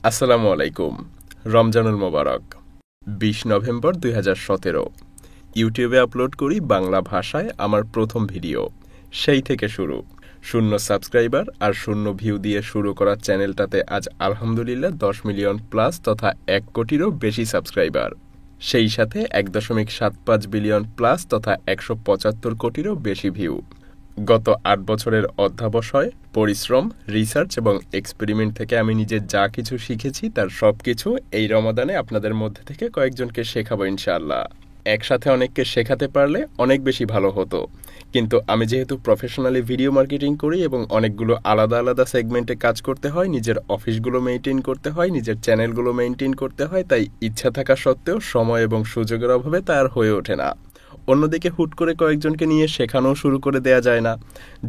আসসালামু আলাইকুম। রমজানুল মোবারক। ২০ নভেম্বর ২০১৭। ইউটিউবে আপলোড করি বাংলা ভাষায় আমার প্রথম ভিডিও। সেই থেকে শুরু। ০ সাবস্ক্রাইবার আর ০ ভিউ দিয়ে শুরু করা চ্যানেলটাতে আজ আলহামদুলিল্লাহ ১০ মিলিয়ন প্লাস তথা ১ কোটিরও বেশি সাবস্ক্রাইবার। সেই সাথে ১.৭৫ বিলিয়ন প্লাস তথা ১৭৫ কোটিরও বেশি ভিউ। গত ৮ বছরের অধ্যবসায়, পরিশ্রম, রিসার্চ এবং এক্সপেরিমেন্ট থেকে আমি নিজে যা কিছু শিখেছি তার সবকিছু এই রমাদানে আপনাদের মধ্যে থেকে কয়েকজনকে শেখাবো ইনশাআল্লাহ। একসাথে অনেককে শেখাতে পারলে অনেক বেশি ভালো হতো, কিন্তু আমি যেহেতু প্রফেশনালি ভিডিও মার্কেটিং করি এবং অনেকগুলো আলাদা আলাদা সেগমেন্টে কাজ করতে হয়, নিজের অফিসগুলো মেইনটেইন করতে হয়, নিজের চ্যানেলগুলো মেইনটেইন করতে হয়, তাই ইচ্ছা থাকা সত্ত্বেও সময় এবং সুযোগের অভাবে তা আর হয়ে ওঠে না। অন্যদিকে হুট করে কয়েকজনকে নিয়ে শেখানো শুরু করে দেয়া যায় না।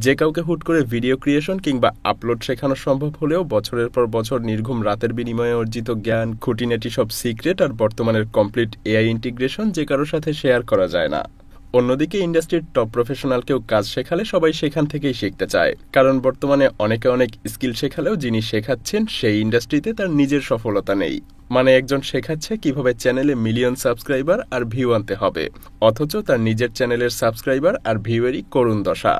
যে কাউকে হুট করে ভিডিও ক্রিয়েশন কিংবা আপলোড শেখানো সম্ভব হলেও বছরের পর বছর নির্ঘুম রাতের বিনিময়ে অর্জিত জ্ঞান, খুঁটিনাটি সব সিক্রেট আর বর্তমানের কমপ্লিট এআই ইন্টিগ্রেশন যে কারোর সাথে শেয়ার করা যায় না। অন্যদিকে ইন্ডাস্ট্রির টপ প্রফেশনালকেও কাজ শেখালে সবাই সেখান থেকেই শিখতে চায়, কারণ বর্তমানে অনেকে অনেক স্কিল শেখালেও যিনি শেখাচ্ছেন সেই ইন্ডাস্ট্রিতে তার নিজের সফলতা নেই। মানে একজন শেখাচ্ছে কিভাবে চ্যানেলে মিলিয়ন সাবস্ক্রাইবার আর ভিউ আনতে হবে, অথচ তার নিজের চ্যানেলের সাবস্ক্রাইবার আর ভিউয়েরই করুণ দশা।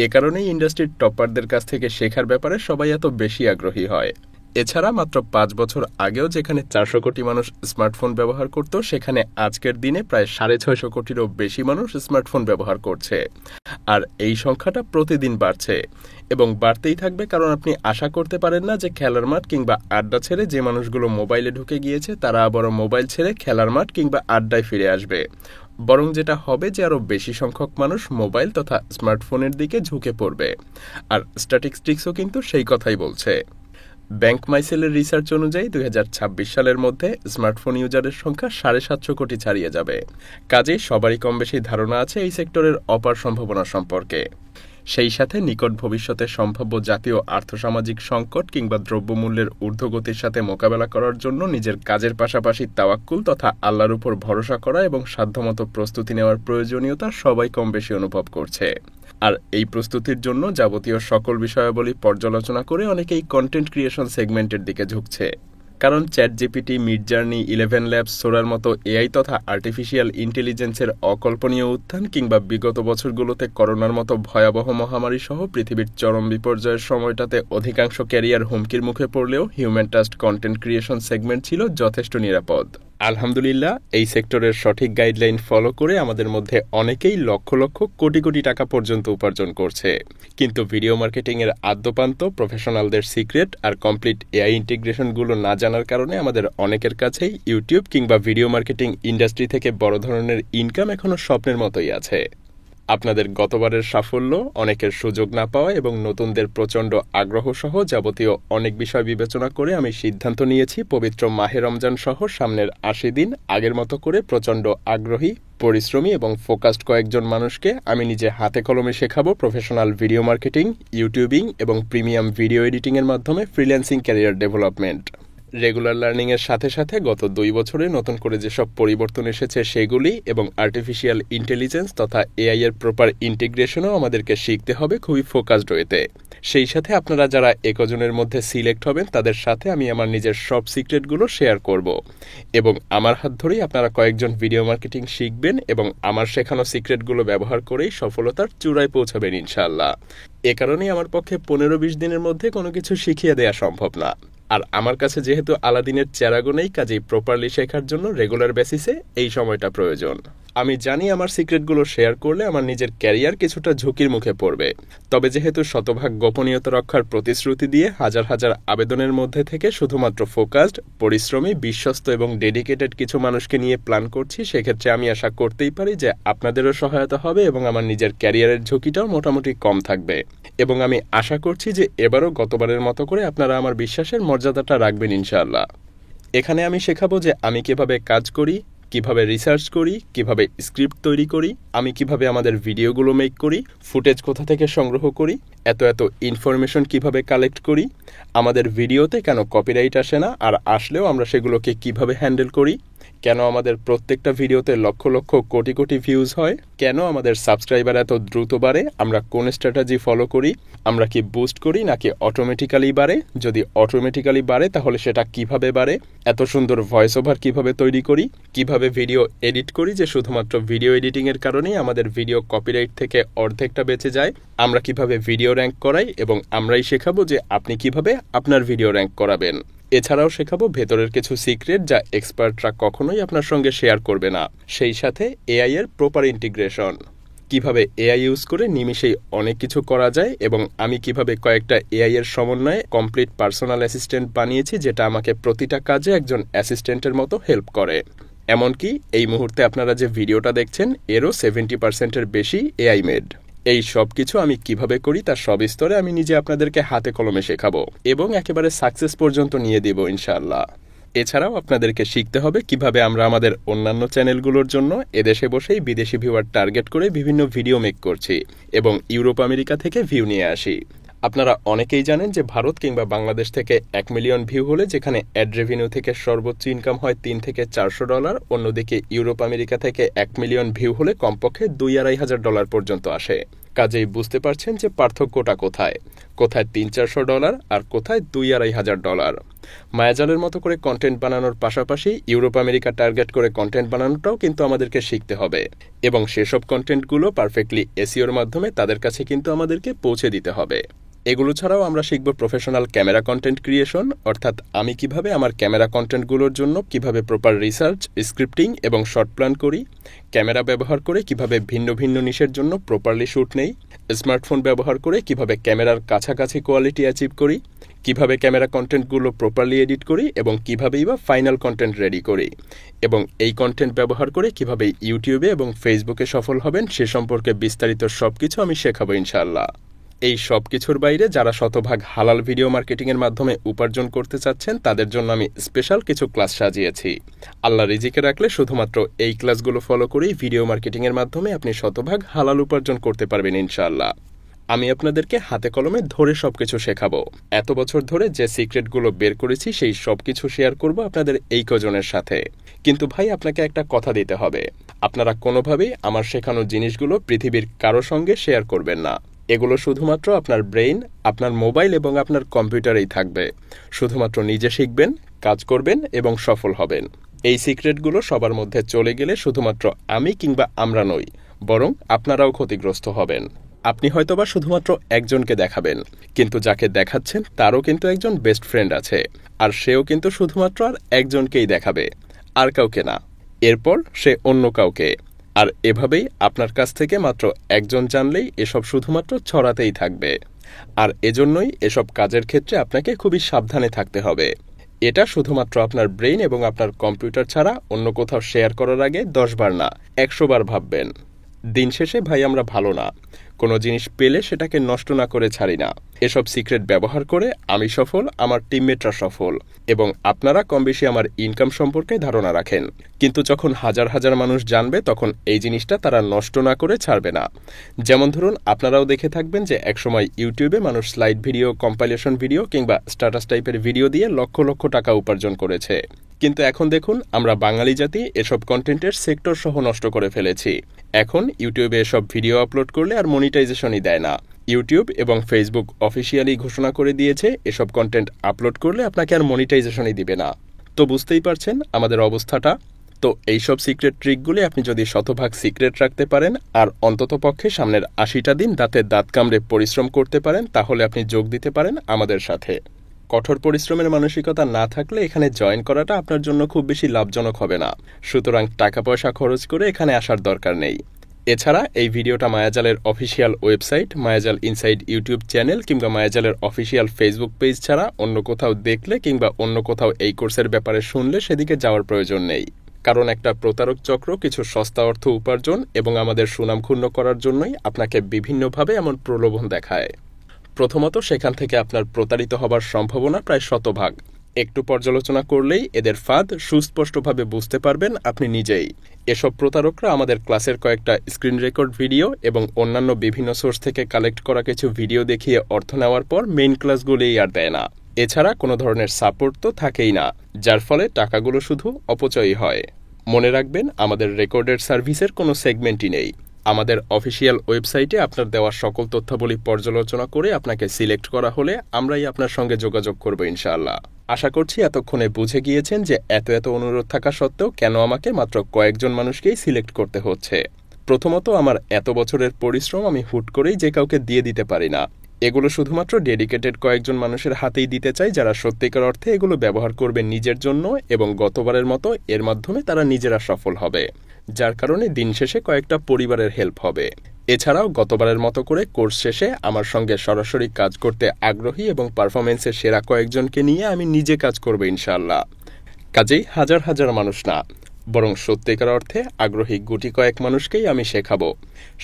এ কারণেই ইন্ডাস্ট্রির টপারদের কাছ থেকে শেখার ব্যাপারে সবাই এত বেশি আগ্রহী হয়। এছাড়া মাত্র ৫ বছর আগেও যেখানে ৪০০ কোটি মানুষ স্মার্টফোন ব্যবহার করত, সেখানে আজকের দিনে প্রায় ৬৫০ কোটিরও বেশি মানুষ স্মার্টফোন ব্যবহার করছে। আর এই সংখ্যাটা প্রতিদিন বাড়ছে এবং বাড়তেই থাকবে, কারণ আপনি আশা করতে পারেন না যে খেলার মাঠ কিংবা আড্ডা ছেড়ে যে মানুষগুলো মোবাইলে ঢুকে গিয়েছে তারা আবারও মোবাইল ছেড়ে খেলার মাঠ কিংবা আড্ডায় ফিরে আসবে। বরং যেটা হবে যে আরও বেশি সংখ্যক মানুষ মোবাইল তথা স্মার্টফোনের দিকে ঝুঁকে পড়বে। আর স্ট্যাটিস্টিক্সও কিন্তু সেই কথাই বলছে। ব্যাংক মাইসেলের রিসার্চ অনুযায়ী ২০২৬ সালের মধ্যে স্মার্টফোন ইউজারের সংখ্যা ৭৫০ কোটি ছাড়িয়ে যাবে। কাজেই সবারই কম বেশি ধারণা আছে এই সেক্টরের অপার সম্ভাবনা সম্পর্কে। সেই সাথে নিকট ভবিষ্যতে সম্ভাব্য জাতীয় আর্থসামাজিক সংকট কিংবা দ্রব্যমূল্যের ঊর্ধ্বগতির সাথে মোকাবেলা করার জন্য নিজের কাজের পাশাপাশি তাওয়াক্কুল তথা আল্লাহর উপর ভরসা করা এবং সাধ্যমতো প্রস্তুতি নেওয়ার প্রয়োজনীয়তা সবাই কম বেশি অনুভব করছে। আর এই প্রস্তুতির জন্য যাবতীয় সকল বিষয়াবলী পর্যালোচনা করে অনেকেই কন্টেন্ট ক্রিয়েশন সেগমেন্টের দিকে ঝুঁকছে। কারণ চ্যাটজিপিটি, মিডজার্নি, 11 ল্যাবস, সোরার মতো এআই তথা আর্টিফিশিয়াল ইন্টেলিজেন্সের অকল্পনীয় উত্থান কিংবা বিগত বছরগুলোতে করোনার মতো ভয়াবহ মহামারী সহ পৃথিবীর চরম বিপর্যয়ের সময়টাতে অধিকাংশ ক্যারিয়ার হুমকির মুখে পড়লেও হিউম্যান টাস্ট কন্টেন্ট ক্রিয়েশন সেগমেন্ট ছিল যথেষ্ট নিরাপদ। আলহামদুলিল্লাহ, এই সেক্টরের সঠিক গাইডলাইন ফলো করে আমাদের মধ্যে অনেকেই লক্ষ লক্ষ কোটি কোটি টাকা পর্যন্ত উপার্জন করছে। কিন্তু ভিডিও মার্কেটিংয়ের আদ্যপান্ত, প্রফেশনালদের সিক্রেট আর কমপ্লিট এআই ইন্টিগ্রেশনগুলো না জানার কারণে আমাদের অনেকের কাছেই ইউটিউব কিংবা ভিডিও মার্কেটিং ইন্ডাস্ট্রি থেকে বড় ধরনের ইনকাম এখনো স্বপ্নের মতোই আছে। আপনাদের গতবারের সাফল্য, অনেকের সুযোগ না পাওয়া এবং নতুনদের প্রচণ্ড আগ্রহ সহ যাবতীয় অনেক বিষয় বিবেচনা করে আমি সিদ্ধান্ত নিয়েছি পবিত্র মাহে রমজান সহ সামনের ৮০ দিন আগের মতো করে প্রচণ্ড আগ্রহী, পরিশ্রমী এবং ফোকাসড কয়েকজন মানুষকে আমি নিজে হাতে কলমে শেখাবো প্রফেশনাল ভিডিও মার্কেটিং, ইউটিউবিং এবং প্রিমিয়াম ভিডিও এডিটিংয়ের মাধ্যমে ফ্রিল্যান্সিং ক্যারিয়ার ডেভেলপমেন্ট। রেগুলার লার্নিংয়ের সাথে সাথে গত ২ বছরে নতুন করে যেসব পরিবর্তন এসেছে সেগুলি এবং আর্টিফিশিয়াল ইন্টেলিজেন্স তথা এআই এর প্রপার ইন্টিগ্রেশনও আমাদেরকে শিখতে হবে খুবই ফোকাসড ওয়েতে। সেই সাথে আপনারা যারা একজনের মধ্যে সিলেক্ট হবেন তাদের সাথে আমি আমার নিজের সব সিক্রেটগুলো শেয়ার করব এবং আমার হাত ধরেই আপনারা কয়েকজন ভিডিও মার্কেটিং শিখবেন এবং আমার শেখানো সিক্রেটগুলো ব্যবহার করেই সফলতার চূড়ায় পৌঁছাবেন ইনশাআল্লাহ। এ কারণেই আমার পক্ষে ১৫-২০ দিনের মধ্যে কোনো কিছু শিখিয়ে দেওয়া সম্ভব না। আর আমার কাছে যেহেতু আলাদিনের চেরাগো নেই, কাজেই প্রপারলি শেখার জন্য রেগুলার বেসিসে এই সময়টা প্রয়োজন। আমি জানি আমার সিক্রেটগুলো শেয়ার করলে আমার নিজের ক্যারিয়ার কিছুটা ঝুঁকির মুখে পড়বে, তবে যেহেতু শতভাগ গোপনীয়তা রক্ষার প্রতিশ্রুতি দিয়ে হাজার হাজার আবেদনের মধ্যে থেকে শুধুমাত্র ফোকাসড, পরিশ্রমী, বিশ্বস্ত এবং ডেডিকেটেড কিছু মানুষকে নিয়ে প্ল্যান করছি, সেক্ষেত্রে আমি আশা করতেই পারি যে আপনাদেরও সহায়তা হবে এবং আমার নিজের ক্যারিয়ারের ঝুঁকিটাও মোটামুটি কম থাকবে। এবং আমি আশা করছি যে এবারও গতবারের মতো করে আপনারা আমার বিশ্বাসের মর্যাদাটা রাখবেন ইনশাআল্লাহ। এখানে আমি শেখাবো যে আমি কিভাবে কাজ করি, কিভাবে রিসার্চ করি, কিভাবে স্ক্রিপ্ট তৈরি করি, আমি কিভাবে আমাদের ভিডিওগুলো মেক করি, ফুটেজ কোথা থেকে সংগ্রহ করি, এত ইনফরমেশন কিভাবে কালেক্ট করি, আমাদের ভিডিওতে কেন কপিরাইট আসে না আর আসলেও আমরা সেগুলোকে কিভাবে হ্যান্ডেল করি, কেন আমাদের প্রত্যেকটা ভিডিওতে লক্ষ লক্ষ কোটি কোটি ভিউজ হয়, কেন আমাদের সাবস্ক্রাইবার এত দ্রুত বাড়ে, আমরা কোন স্ট্র্যাটেজি ফলো করি, আমরা কি বুস্ট করি নাকি অটোমেটিক্যালি বাড়ে, যদি অটোমেটিক্যালি বাড়ে তাহলে সেটা কিভাবে বাড়ে, এত সুন্দর ভয়েস ওভার কিভাবে তৈরি করি, কিভাবে ভিডিও এডিট করি যে শুধুমাত্র ভিডিও এডিটিং এর কারণেই আমাদের ভিডিও কপিরাইট থেকে অর্ধেকটা বেঁচে যায়, আমরা কিভাবে ভিডিও র্যাঙ্ক করাই এবং আমরাই শেখাবো যে আপনি কিভাবে আপনার ভিডিও র্যাঙ্ক করাবেন। এছাড়াও শেখাবো ভেতরের কিছু সিক্রেট যা এক্সপার্টরা কখনোই আপনার সঙ্গে শেয়ার করবে না। সেই সাথে এআই এর প্রপার ইন্টিগ্রেশন, কিভাবে এআই ইউজ করে নিমিষেই অনেক কিছু করা যায় এবং আমি কিভাবে কয়েকটা এআই এর সমন্বয়ে কমপ্লিট পার্সোনাল অ্যাসিস্ট্যান্ট বানিয়েছি যেটা আমাকে প্রতিটা কাজে একজন অ্যাসিস্ট্যান্টের মতো হেল্প করে। এমনকি এই মুহূর্তে আপনারা যে ভিডিওটা দেখছেন এরও 70% বেশি এআই মেড। এই সব কিছু আমি কিভাবে করি তার সবিস্তরে আমি নিজে আপনাদেরকে হাতে কলমে শেখাবো এবং একেবারে সাকসেস পর্যন্ত নিয়ে দেব ইনশাআল্লাহ। এছাড়াও আপনাদেরকে শিখতে হবে কিভাবে আমরা আমাদের অন্যান্য চ্যানেলগুলোর জন্য এদেশে বসেই বিদেশি ভিউয়ার টার্গেট করে বিভিন্ন ভিডিও মেক করছি এবং ইউরোপ আমেরিকা থেকে ভিউ নিয়ে আসি। আপনারা অনেকেই জানেন যে ভারত কিংবা বাংলাদেশ থেকে 1 মিলিয়ন ভিউ হলে যেখানে অ্যাড রেভিনিউ থেকে সর্বোচ্চ ইনকাম হয় $300 থেকে $400, অন্যদিকে ইউরোপ আমেরিকা থেকে 1 মিলিয়ন ভিউ হলে কমপক্ষে $2,500 পর্যন্ত আসে। কাজেই বুঝতে পারছেন যে পার্থক্যটা কোথায়, কোথায় $300-400 আর কোথায় $2,500। মায়াজালের মতো করে কন্টেন্ট বানানোর পাশাপাশি ইউরোপ আমেরিকা টার্গেট করে কন্টেন্ট বানানোটাও কিন্তু আমাদেরকে শিখতে হবে এবং সেসব কন্টেন্টগুলো পারফেক্টলি এসইওর মাধ্যমে তাদের কাছে কিন্তু আমাদেরকে পৌঁছে দিতে হবে। এগুলো ছাড়াও আমরা শিখব প্রফেশনাল ক্যামেরা কন্টেন্ট ক্রিয়েশন, অর্থাৎ আমি কিভাবে আমার ক্যামেরা কন্টেন্টগুলোর জন্য কিভাবে প্রপার রিসার্চ, স্ক্রিপ্টিং এবং শর্ট প্ল্যান করি, ক্যামেরা ব্যবহার করে কিভাবে ভিন্ন ভিন্ন নিশের জন্য প্রপারলি শ্যুট নেই, স্মার্টফোন ব্যবহার করে কিভাবে ক্যামেরার কাছাকাছি কোয়ালিটি অ্যাচিভ করি, কিভাবে ক্যামেরা কন্টেন্টগুলো প্রপারলি এডিট করি এবং কিভাবেই বা ফাইনাল কন্টেন্ট রেডি করি, এবং এই কন্টেন্ট ব্যবহার করে কিভাবে ইউটিউবে এবং ফেসবুকে সফল হবেন সে সম্পর্কে বিস্তারিত সবকিছু আমি শেখাবো ইনশাআল্লাহ। এই সব কিছুর বাইরে যারা শতভাগ হালাল ভিডিও মার্কেটিংয়ের মাধ্যমে উপার্জন করতে চাচ্ছেন তাদের জন্য আমি স্পেশাল কিছু ক্লাস সাজিয়েছি। আল্লাহ রিজিকে রাখলে শুধুমাত্র এই ক্লাসগুলো ফলো করেই ভিডিও মার্কেটিংয়ের মাধ্যমে আপনি শতভাগ হালাল উপার্জন করতে পারবেন ইনশাআল্লাহ। আমি আপনাদেরকে হাতে কলমে ধরে সবকিছু শেখাবো। এত বছর ধরে যে সিক্রেটগুলো বের করেছি সেই সবকিছু শেয়ার করব আপনাদের এই কজনের সাথে। কিন্তু ভাই আপনাকে একটা কথা দিতে হবে, আপনারা কোনোভাবেই আমার শেখানো জিনিসগুলো পৃথিবীর কারো সঙ্গে শেয়ার করবেন না। এগুলো শুধুমাত্র আপনার ব্রেইন, আপনার মোবাইল এবং আপনার কম্পিউটারেই থাকবে। শুধুমাত্র নিজে শিখবেন, কাজ করবেন এবং সফল হবেন। এই সিক্রেটগুলো সবার মধ্যে চলে গেলে শুধুমাত্র আমি কিংবা আমরা নই, বরং আপনারাও ক্ষতিগ্রস্ত হবেন। আপনি হয়তোবা শুধুমাত্র একজনকে দেখাবেন, কিন্তু যাকে দেখাচ্ছেন তারও কিন্তু একজন বেস্ট ফ্রেন্ড আছে, আর সেও কিন্তু শুধুমাত্র আর একজনকেই দেখাবে, আর কাউকে না। এরপর সে অন্য কাউকে, আর এভাবেই আপনার কাছ থেকে মাত্র একজন জানলেই এসব শুধুমাত্র ছড়াতেই থাকবে। আর এজন্যই এসব কাজের ক্ষেত্রে আপনাকে খুবই সাবধানে থাকতে হবে। এটা শুধুমাত্র আপনার ব্রেইন এবং আপনার কম্পিউটার ছাড়া অন্য কোথাও শেয়ার করার আগে 10 বার না 100 বার ভাববেন। দিন শেষে ভাই আমরা ভালো না, কোনো জিনিস পেলে সেটাকে নষ্ট না করে ছাড়ি না। এসব সিক্রেট ব্যবহার করে আমি সফল, আমার টিমমেটরা সফল এবং আপনারা কম বেশি আমার ইনকাম সম্পর্কে ধারণা রাখেন। কিন্তু যখন হাজার হাজার মানুষ জানবে তখন এই জিনিসটা তারা নষ্ট না করে ছাড়বে না। যেমন ধরুন আপনারাও দেখে থাকবেন যে একসময় ইউটিউবে মানুষ স্লাইড ভিডিও, কম্পাইলেশন ভিডিও কিংবা স্ট্যাটাস টাইপের ভিডিও দিয়ে লক্ষ লক্ষ টাকা উপার্জন করেছে। কিন্তু এখন দেখুন আমরা বাঙালি জাতি এসব কন্টেন্টের সেক্টর সহ নষ্ট করে ফেলেছি। এখন ইউটিউবে এসব ভিডিও আপলোড করলে আর মনিটাইজেশনই দেয় না। ইউটিউব এবং ফেসবুক অফিসিয়ালি ঘোষণা করে দিয়েছে এসব কন্টেন্ট আপলোড করলে আপনাকে আর মনিটাইজেশনই দিবে না। তো বুঝতেই পারছেন আমাদের অবস্থাটা। তো এইসব সিক্রেট ট্রিকগুলি আপনি যদি শতভাগ সিক্রেট রাখতে পারেন আর অন্ততপক্ষে সামনের 80টা দিন দাঁতে দাঁত কামড়ে পরিশ্রম করতে পারেন, তাহলে আপনি যোগ দিতে পারেন আমাদের সাথে। কঠোর পরিশ্রমের মানসিকতা না থাকলে এখানে জয়েন করাটা আপনার জন্য খুব বেশি লাভজনক হবে না। সুতরাং টাকা পয়সা খরচ করে এখানে আসার দরকার নেই। এছাড়া এই ভিডিওটা মায়াজালের official website, Mayajaal inside YouTube channel কিংবা মায়াজালের অফিসিয়াল ফেসবুক পেজ ছাড়া অন্য কোথাও দেখলে কিংবা অন্য কোথাও এই কোর্সের ব্যাপারে শুনলে সেদিকে যাওয়ার প্রয়োজন নেই। কারণ একটা প্রতারক চক্র কিছু সস্তা অর্থ উপার্জন এবং আমাদের সুনাম ক্ষুণ্ণ করার জন্যই আপনাকে বিভিন্নভাবে এমন প্রলোভন দেখায়। প্রথমত সেখান থেকে আপনার প্রতারিত হবার সম্ভাবনা প্রায় 100%। একটু পর্যালোচনা করলেই এদের ফাঁদ সুস্পষ্টভাবে বুঝতে পারবেন আপনি নিজেই। এসব প্রতারকরা আমাদের ক্লাসের কয়েকটা স্ক্রিন রেকর্ড ভিডিও এবং অন্যান্য বিভিন্ন সোর্স থেকে কালেক্ট করা কিছু ভিডিও দেখিয়ে অর্থ নেওয়ার পর মেইন ক্লাসগুলিই আর দেয় না। এছাড়া কোনো ধরনের সাপোর্ট তো থাকেই না, যার ফলে টাকাগুলো শুধু অপচয়ই হয়। মনে রাখবেন, আমাদের রেকর্ডেড সার্ভিসের কোনো সেগমেন্টই নেই। আমাদের অফিসিয়াল ওয়েবসাইটে আপনার দেওয়া সকল তথ্যাবলী পর্যালোচনা করে আপনাকে সিলেক্ট করা হলে আমরাই আপনার সঙ্গে যোগাযোগ করব ইনশাআল্লাহ। আশা করছি এতক্ষণে বুঝে গিয়েছেন যে এত অনুরোধ থাকা সত্ত্বেও কেন আমাকে মাত্র কয়েকজন মানুষকেই সিলেক্ট করতে হচ্ছে। প্রথমত, আমার এত বছরের পরিশ্রম আমি হুট করেই যে কাউকে দিয়ে দিতে পারি না। এগুলো শুধুমাত্র ডেডিকেটেড কয়েকজন মানুষের হাতেই দিতে চাই, যারা সত্যিকার অর্থে এগুলো ব্যবহার করবে নিজের জন্য, এবং গতবারের মতো এর মাধ্যমে তারা নিজেরা সফল হবে, যার কারণে দিন শেষে কয়েকটা পরিবারের হেল্প হবে। এছাড়াও গতবারের মতো করে কোর্স শেষে আমার সঙ্গে সরাসরি কাজ করতে আগ্রহী এবং পারফরমেন্সের সেরা কয়েকজনকে নিয়ে আমি নিজে কাজ করব ইনশাআল্লাহ। কাজেই হাজার হাজার মানুষ না, বরং সত্যিকার অর্থে আগ্রহী গুটি কয়েক মানুষকেই আমি শেখাবো।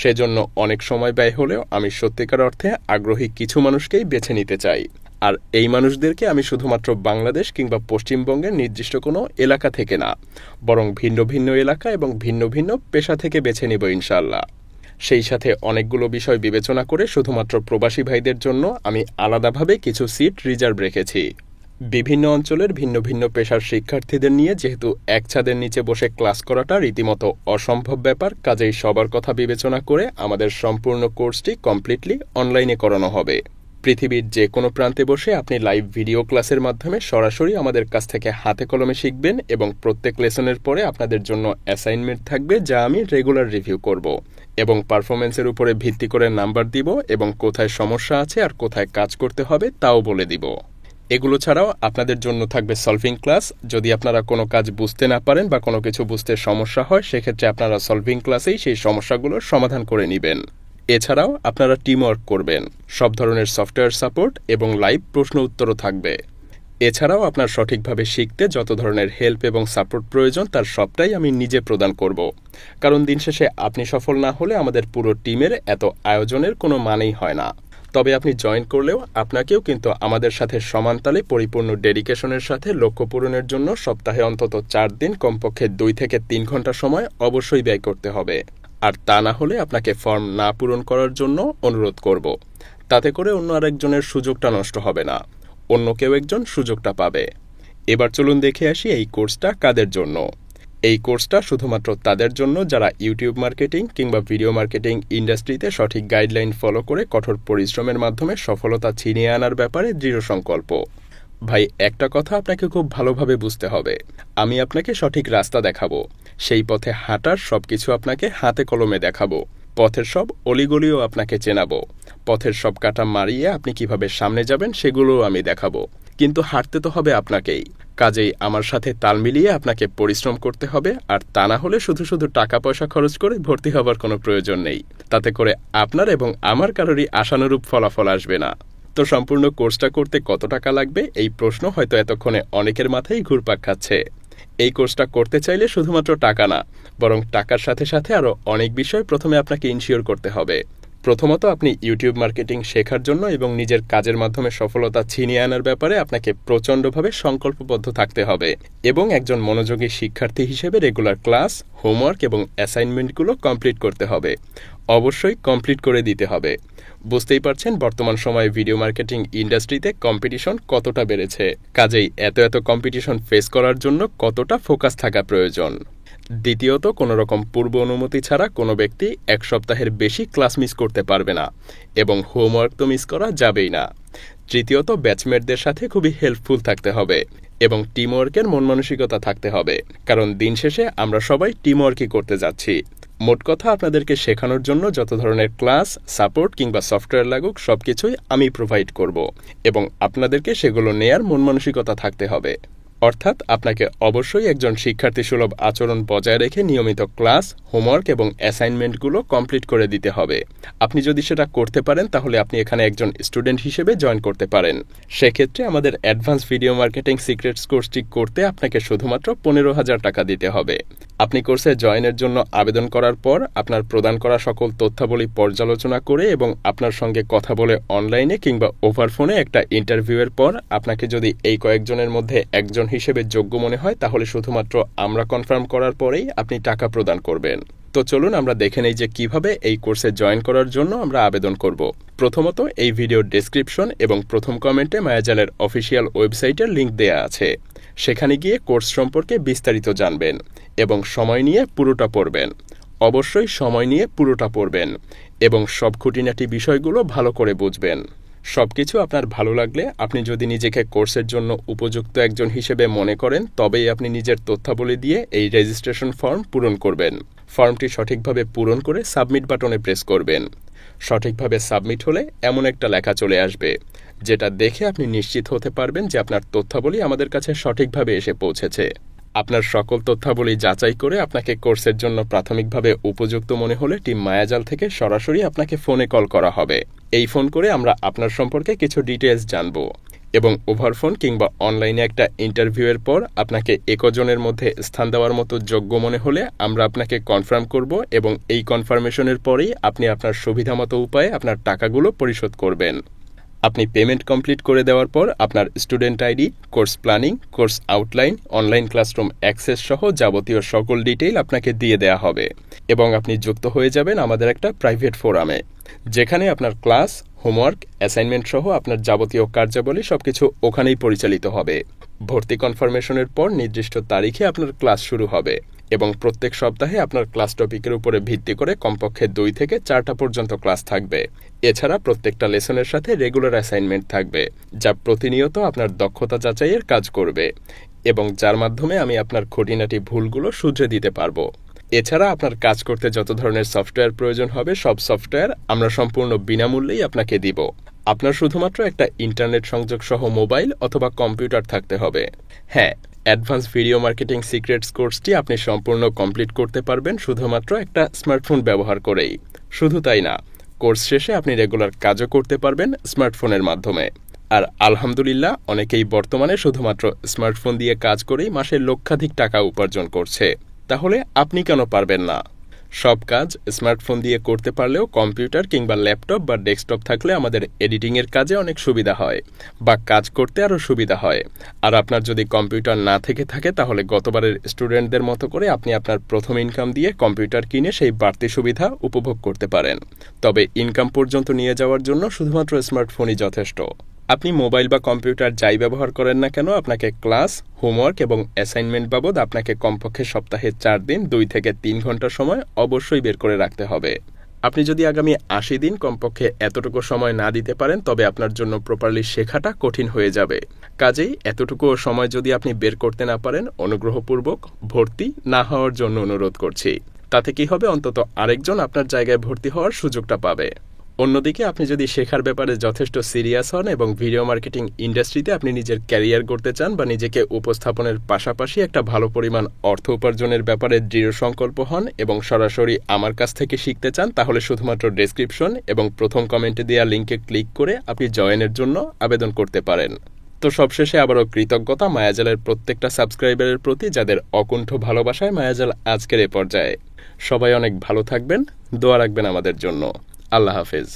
সেজন্য অনেক সময় ব্যয় হলেও আমি সত্যিকার অর্থে আগ্রহী কিছু মানুষকেই বেছে নিতে চাই। আর এই মানুষদেরকে আমি শুধুমাত্র বাংলাদেশ কিংবা পশ্চিমবঙ্গের নির্দিষ্ট কোনো এলাকা থেকে না, বরং ভিন্ন ভিন্ন এলাকা এবং ভিন্ন ভিন্ন পেশা থেকে বেছে নেব ইনশাআল্লাহ। সেই সাথে অনেকগুলো বিষয় বিবেচনা করে শুধুমাত্র প্রবাসী ভাইদের জন্য আমি আলাদাভাবে কিছু সিট রিজার্ভ রেখেছি। বিভিন্ন অঞ্চলের ভিন্ন ভিন্ন পেশার শিক্ষার্থীদের নিয়ে যেহেতু এক ছাদের নিচে বসে ক্লাস করাটা রীতিমতো অসম্ভব ব্যাপার, কাজেই সবার কথা বিবেচনা করে আমাদের সম্পূর্ণ কোর্সটি কমপ্লিটলি অনলাইনে করানো হবে। পৃথিবীর যে কোনো প্রান্তে বসে আপনি লাইভ ভিডিও ক্লাসের মাধ্যমে সরাসরি আমাদের কাছ থেকে হাতে কলমে শিখবেন, এবং প্রত্যেক লেসনের পরে আপনাদের জন্য অ্যাসাইনমেন্ট থাকবে, যা আমি রেগুলার রিভিউ করব এবং পারফরমেন্সের উপরে ভিত্তি করে নাম্বার দিব, এবং কোথায় সমস্যা আছে আর কোথায় কাজ করতে হবে তাও বলে দিব। এগুলো ছাড়াও আপনাদের জন্য থাকবে সলভিং ক্লাস। যদি আপনারা কোনো কাজ বুঝতে না পারেন বা কোনো কিছু বুঝতে সমস্যা হয়, সেক্ষেত্রে আপনারা সলভিং ক্লাসেই সেই সমস্যাগুলোর সমাধান করে নেবেন। এছাড়াও আপনারা টিম ওয়ার্ক করবেন, সব ধরনের সফটওয়্যার সাপোর্ট এবং লাইভ প্রশ্ন উত্তরও থাকবে। এছাড়াও আপনার সঠিকভাবে শিখতে যত ধরনের হেল্প এবং সাপোর্ট প্রয়োজন তার সবটাই আমি নিজে প্রদান করব, কারণ দিন শেষে আপনি সফল না হলে আমাদের পুরো টিমের এত আয়োজনের কোনো মানেই হয় না। তবে আপনি জয়েন করলেও আপনাকেও কিন্তু আমাদের সাথে সমানতালে পরিপূর্ণ ডেডিকেশনের সাথে লক্ষ্য পূরণের জন্য সপ্তাহে অন্তত 4 দিন কমপক্ষে 2 থেকে 3 ঘন্টা সময় অবশ্যই ব্যয় করতে হবে। আর তা না হলে আপনাকে ফর্ম না পূরণ করার জন্য অনুরোধ করব। তাতে করে অন্য আরেকজনের সুযোগটা নষ্ট হবে না, অন্য কেউ একজন সুযোগটা পাবে। এবার চলুন দেখে আসি এই কোর্সটা কাদের জন্য। এই কোর্সটা শুধুমাত্র তাদের জন্য যারা ইউটিউব মার্কেটিং কিংবা ভিডিও মার্কেটিং ইন্ডাস্ট্রিতে সঠিক গাইডলাইন ফলো করে কঠোর পরিশ্রমের মাধ্যমে সফলতা ছিনিয়ে আনার ব্যাপারে দৃঢ় সংকল্প। ভাই, একটা কথা আপনাকে খুব ভালোভাবে বুঝতে হবে, আমি আপনাকে সঠিক রাস্তা দেখাবো, সেই পথে হাঁটার সবকিছু আপনাকে হাতে কলমে দেখাবো, পথের সব অলিগলিও আপনাকে চেনাবো, পথের সব কাটা মারিয়ে আপনি কিভাবে সামনে যাবেন সেগুলোও আমি দেখাবো। কিন্তু হাঁটতে তো হবে আপনাকেই, কাজেই আমার সাথে তাল মিলিয়ে আপনাকে পরিশ্রম করতে হবে। আর তা না হলে শুধু শুধু টাকা পয়সা খরচ করে ভর্তি হবার কোনো প্রয়োজন নেই, তাতে করে আপনার এবং আমার কারোরই আশানুরূপ ফলাফল আসবে না। তো সম্পূর্ণ কোর্সটা করতে কত টাকা লাগবে, এই প্রশ্ন হয়তো এতক্ষণে অনেকের মাথায় ঘুরপাক খাচ্ছে। এই কোর্সটা করতে চাইলে শুধুমাত্র টাকা না, বরং টাকার সাথে সাথে আরও অনেক বিষয় প্রথমে আপনাকে ইনশিওর করতে হবে। প্রথমত, আপনি ইউটিউব মার্কেটিং শেখার জন্য এবং নিজের কাজের মাধ্যমে সফলতা ছিনিয়ে আনার ব্যাপারে আপনাকে প্রচণ্ডভাবে সংকল্পবদ্ধ থাকতে হবে, এবং একজন মনোযোগী শিক্ষার্থী হিসেবে রেগুলার ক্লাস, হোমওয়ার্ক এবং অ্যাসাইনমেন্টগুলো কমপ্লিট করতে হবে। অবশ্যই কমপ্লিট করে দিতে হবে। বুঝতেই পারছেন বর্তমান সময়ে ভিডিও মার্কেটিং ইন্ডাস্ট্রিতে কম্পিটিশন কতটা বেড়েছে, কাজেই এত কম্পিটিশন ফেস করার জন্য কতটা ফোকাস থাকা প্রয়োজন। দ্বিতীয়ত, কোনো রকম পূর্ব অনুমতি ছাড়া কোনো ব্যক্তি 1 সপ্তাহের বেশি ক্লাস মিস করতে পারবে না, এবং হোমওয়ার্ক তো মিস করা যাবেই না। তৃতীয়ত, ব্যাচমেটদের সাথে খুবই হেল্পফুল থাকতে হবে এবং টিম ওয়ার্কের মন মানসিকতা থাকতে হবে, কারণ দিন শেষে আমরা সবাই টিম ওয়ার্কই করতে যাচ্ছি। মোট কথা, আপনাদেরকে শেখানোর জন্য যত ধরনের ক্লাস, সাপোর্ট কিংবা সফটওয়্যার লাগুক সবকিছুই আমি প্রোভাইড করব, এবং আপনাদেরকে সেগুলো নেয়ার মন মানসিকতা থাকতে হবে। অর্থাৎ আপনাকে অবশ্যই একজন শিক্ষার্থী সুলভ আচরণ বজায় রেখে নিয়মিত ক্লাস, হোমওয়ার্ক এবং অ্যাসাইনমেন্টগুলো কমপ্লিট করে দিতে হবে। আপনি যদি সেটা করতে পারেন তাহলে আপনি এখানে একজন স্টুডেন্ট হিসেবে জয়েন করতে পারেন। সেক্ষেত্রে আমাদের অ্যাডভান্স ভিডিও মার্কেটিং সিক্রেটস কোর্সটি করতে আপনাকে শুধুমাত্র 15,000 টাকা দিতে হবে। আপনি কোর্সে জয়েনের জন্য আবেদন করার পর আপনার প্রদান করা সকল তথ্যাবলী পর্যালোচনা করে এবং আপনার সঙ্গে কথা বলে অনলাইনে কিংবা ওভার ফোনে একটা ইন্টারভিউয়ের পর আপনাকে যদি এই কয়েকজনের মধ্যে একজন হিসেবে যোগ্য মনে হয়, তাহলে শুধুমাত্র আমরা কনফার্ম করার পরেই আপনি টাকা প্রদান করবেন। তো চলুন আমরা দেখে নেই যে কিভাবে এই কোর্সে জয়েন করার জন্য আমরা আবেদন করব। প্রথমত এই ভিডিওর ডেসক্রিপশন এবং প্রথম কমেন্টে মায়াজালের অফিসিয়াল ওয়েবসাইটের লিংক দেয়া আছে। সেখানে গিয়ে কোর্স সম্পর্কে বিস্তারিত জানবেন এবং সময় নিয়ে পুরোটা পড়বেন। অবশ্যই সময় নিয়ে পুরোটা পড়বেন এবং সব খুঁটিনাটি বিষয়গুলো ভালো করে বুঝবেন। সবকিছু আপনার ভালো লাগলে আপনি যদি নিজেকে কোর্সের জন্য উপযুক্ত একজন হিসেবে মনে করেন তবেই আপনি নিজের তথ্যাবলী দিয়ে এই রেজিস্ট্রেশন ফর্ম পূরণ করবেন। ফর্মটি সঠিকভাবে পূরণ করে সাবমিট বাটনে প্রেস করবেন। সঠিকভাবে সাবমিট হলে এমন একটা লেখা চলে আসবে যেটা দেখে আপনি নিশ্চিত হতে পারবেন যে আপনার তথ্যাবলী আমাদের কাছে সঠিকভাবে এসে পৌঁছেছে। আপনার সকল তথ্যাবলী যাচাই করে আপনাকে কোর্সের জন্য প্রাথমিকভাবে উপযুক্ত মনে হলে টিম মায়াজাল থেকে সরাসরি আপনাকে ফোনে কল করা হবে। এই ফোন করে আমরা আপনার সম্পর্কে কিছু ডিটেইলস জানব এবং ওভারফোন কিংবা অনলাইনে একটা ইন্টারভিউয়ের পর আপনাকে 21 জনের মধ্যে স্থান দেওয়ার মতো যোগ্য মনে হলে আমরা আপনাকে কনফার্ম করব এবং এই কনফার্মেশনের পরেই আপনি আপনার সুবিধামতো উপায়ে আপনার টাকাগুলো পরিশোধ করবেন। আপনি পেমেন্ট কমপ্লিট করে দেওয়ার পর আপনার student ID, course planning, course outline, online classroom access সহ যাবতীয় সকল ডিটেইল আপনাকে দিয়ে দেওয়া হবে এবং আপনি যুক্ত হয়ে যাবেন আমাদের একটা প্রাইভেট ফোরামে, যেখানে আপনার ক্লাস, হোমওয়ার্ক, অ্যাসাইনমেন্ট সহ আপনার যাবতীয় কার্যাবলী সবকিছু ওখানেই পরিচালিত হবে। ভর্তি কনফার্মেশনের পর নির্দিষ্ট তারিখে আপনার ক্লাস শুরু হবে এবং প্রত্যেক সপ্তাহে আপনার ক্লাস টপিকের উপরে ভিত্তি করে কমপক্ষে 2 থেকে 4টা পর্যন্ত ক্লাস থাকবে। এছাড়া প্রত্যেকটা লেসনের সাথে রেগুলার অ্যাসাইনমেন্ট থাকবে, যা প্রতিনিয়ত আপনার দক্ষতা যাচাইয়ের কাজ করবে এবং যার মাধ্যমে আমি আপনার খুঁটিনাটি ভুলগুলো শুধরে দিতে পারবো। এছাড়া আপনার কাজ করতে যত ধরনের সফটওয়্যার প্রয়োজন হবে সব সফটওয়্যার আমরা সম্পূর্ণ বিনামূল্যেই আপনাকে দিব। আপনার শুধুমাত্র একটা ইন্টারনেট সংযোগ সহ মোবাইল অথবা কম্পিউটার থাকতে হবে। হ্যাঁ, অ্যাডভান্স ভিডিও মার্কেটিং সিক্রেটস কোর্সটি আপনি সম্পূর্ণ কমপ্লিট করতে পারবেন শুধুমাত্র একটা স্মার্টফোন ব্যবহার করেই। শুধু তাই না, কোর্স শেষে আপনি রেগুলার কাজও করতে পারবেন স্মার্টফোনের মাধ্যমে। আর আলহামদুলিল্লাহ, অনেকেই বর্তমানে শুধুমাত্র স্মার্টফোন দিয়ে কাজ করেই মাসে লক্ষাধিক টাকা উপার্জন করছে। তাহলে আপনি কেন পারবেন না? সব কাজ স্মার্টফোন দিয়ে করতে পারলেও কম্পিউটার কিংবা ল্যাপটপ বা ডেস্কটপ থাকলে আমাদের এডিটিংয়ের কাজে অনেক সুবিধা হয় বা কাজ করতে আরও সুবিধা হয়। আর আপনার যদি কম্পিউটার না থেকে থাকে তাহলে গতবারের স্টুডেন্টদের মতো করে আপনি আপনার প্রথম ইনকাম দিয়ে কম্পিউটার কিনে সেই বাড়তি সুবিধা উপভোগ করতে পারেন। তবে ইনকাম পর্যন্ত নিয়ে যাওয়ার জন্য শুধুমাত্র স্মার্টফোনই যথেষ্ট। আপনি মোবাইল বা কম্পিউটার যাই ব্যবহার করেন না কেন, আপনাকে ক্লাস, হোমওয়ার্ক এবং অ্যাসাইনমেন্ট বাবদ আপনাকে কমপক্ষে সপ্তাহে 4 দিন 2 থেকে 3 ঘন্টা সময় অবশ্যই বের করে রাখতে হবে। আপনি যদি আগামী 80 দিন কমপক্ষে এতটুকু সময় না দিতে পারেন তবে আপনার জন্য প্রপারলি শেখাটা কঠিন হয়ে যাবে। কাজেই এতটুকু সময় যদি আপনি বের করতে না পারেন, অনুগ্রহপূর্বক ভর্তি না হওয়ার জন্য অনুরোধ করছি। তাতে কি হবে, অন্তত আরেকজন আপনার জায়গায় ভর্তি হওয়ার সুযোগটা পাবে। অন্যদিকে আপনি যদি শেখার ব্যাপারে যথেষ্ট সিরিয়াস হন এবং ভিডিও মার্কেটিং ইন্ডাস্ট্রিতে আপনি নিজের ক্যারিয়ার গড়তে চান বা নিজেকে উপস্থাপনের পাশাপাশি একটা ভালো পরিমাণ অর্থ উপার্জনের ব্যাপারে দৃঢ় সংকল্প হন এবং সরাসরি আমার কাছ থেকে শিখতে চান, তাহলে শুধুমাত্র ডেসক্রিপশন এবং প্রথম কমেন্টে দেওয়া লিঙ্কে ক্লিক করে আপনি জয়েনের জন্য আবেদন করতে পারেন। তো সবশেষে আবারও কৃতজ্ঞতা মায়াজালের প্রত্যেকটা সাবস্ক্রাইবারের প্রতি যাদের অকুণ্ঠ ভালোবাসায় মায়াজাল আজকের এ পর্যায়ে। সবাই অনেক ভালো থাকবেন, দোয়া রাখবেন আমাদের জন্য। আল্লাহ হাফেজ।